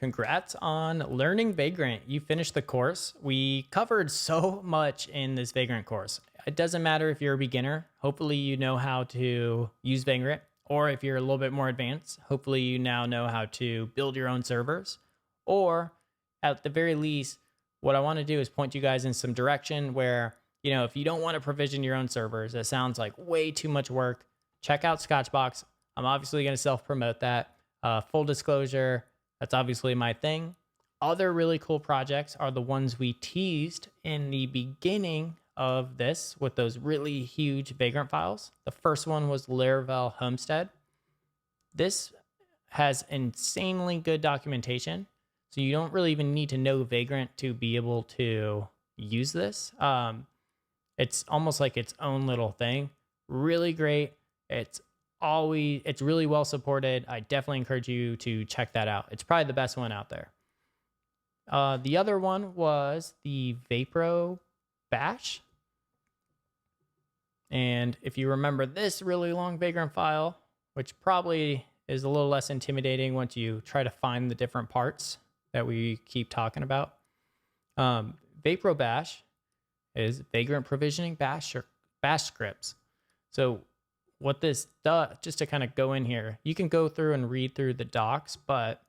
Congrats on learning Vagrant. You finished the course. We covered so much in this Vagrant course. It doesn't matter if you're a beginner. Hopefully you know how to use Vagrant. Or if you're a little bit more advanced, hopefully you now know how to build your own servers. Or at the very least, what I want to do is point you guys in some direction where, if you don't want to provision your own servers, it sounds like way too much work. Check out Scotchbox. I'm obviously going to self-promote that. Full disclosure, that's obviously my thing. Other really cool projects are the ones we teased in the beginning of this with those really huge Vagrant files. The first one was Laravel Homestead. This has insanely good documentation, so you don't really even need to know Vagrant to be able to use this. It's almost like its own little thing. Really great. It's really well supported. I definitely encourage you to check that out. It's probably the best one out there. The other one was the Vapro Bash. And if you remember this really long Vagrant file, which probably is a little less intimidating once you try to find the different parts that we keep talking about. Vapro Bash is Vagrant provisioning bash scripts. So what this does, just to kind of go in here, you can go through and read through the docs, but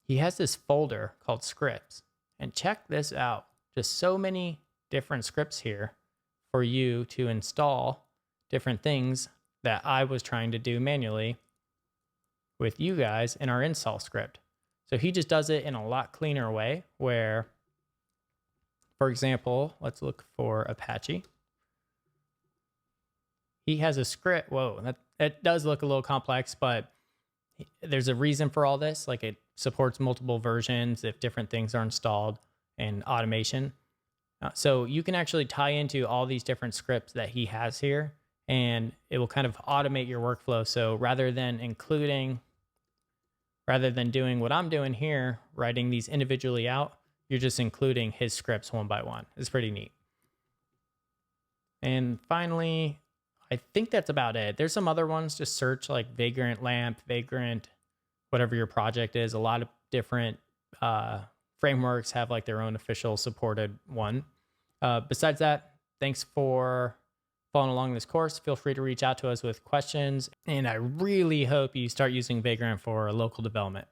he has this folder called scripts. And check this out. Just so many different scripts here for you to install different things that I was trying to do manually with you guys in our install script. So he just does it in a lot cleaner way where, for example, let's look for Apache. He has a script. Whoa, that does look a little complex, but there's a reason for all this. Like it supports multiple versions if different things are installed and automation. So you can actually tie into all these different scripts that he has here, and it will kind of automate your workflow. So rather than doing what I'm doing here, writing these individually out, you're just including his scripts one by one. It's pretty neat. And finally, I think that's about it. There's some other ones. Just search like Vagrant Lamp, Vagrant, whatever your project is. A lot of different frameworks have like their own official supported one. Besides that, thanks for following along this course. Feel free to reach out to us with questions. And I really hope you start using Vagrant for local development.